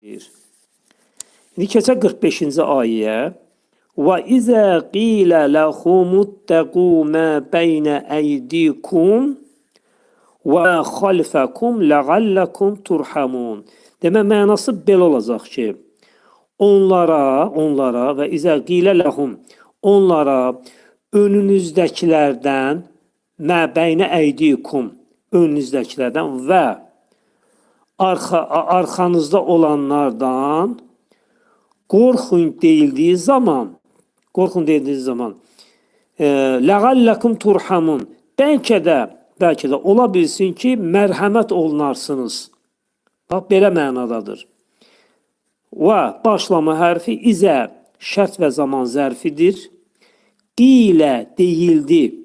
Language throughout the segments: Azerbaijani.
İndi keçək 45-ci ayəyə. Və izə qilə ləhumuttəqu mə beynə əydikum və xalfəkum ləğəlləkum turhamun. Demə, mənası belə olacaq ki, onlara və izə qilə ləhum, onlara önünüzdəkilərdən, mə beynə əydikum, önünüzdəkilərdən və arxanızda olanlardan qorxun deyildiyi zaman, ləğəlləkum turhamun, bəlkə də ola bilsin ki, mərhəmət olunarsınız. Bax, belə mənadadır. Və başlama hərfi izə şərt və zaman zərfidir. Qilə deyildi.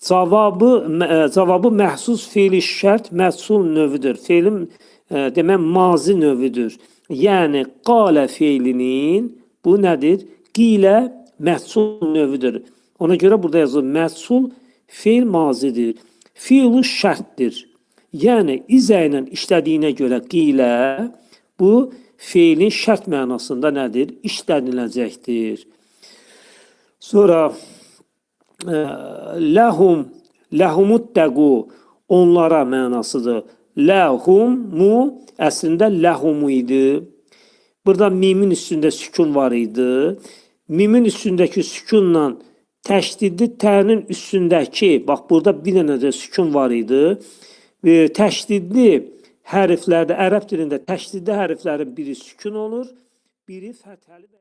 Cavabı məhsus fiili şərt məhsul növüdür. Fiilin demək mazi növüdür. Yəni qalə fiilinin bu nədir? Qilə məhsul növüdür. Ona görə burada yazılır məhsul fiil mazidir. Fiil şərtdir. Yəni izə ilə işlədiyinə görə qilə bu fiilin şərt mənasında nədir? İşləniləcəkdir. Sonra ləhumuttəqu onlara mənasıdır. Ləhumu əslində ləhumu idi. Burada mimin üstündə sükun var idi. Mimin üstündəki sükunla təşdidli tənin üstündəki, bax burada bir dənə də sükun var idi. Təşdidli hərflərdə, ərəb dilində təşdidli hərflərin biri sükun olur, biri fəthəli.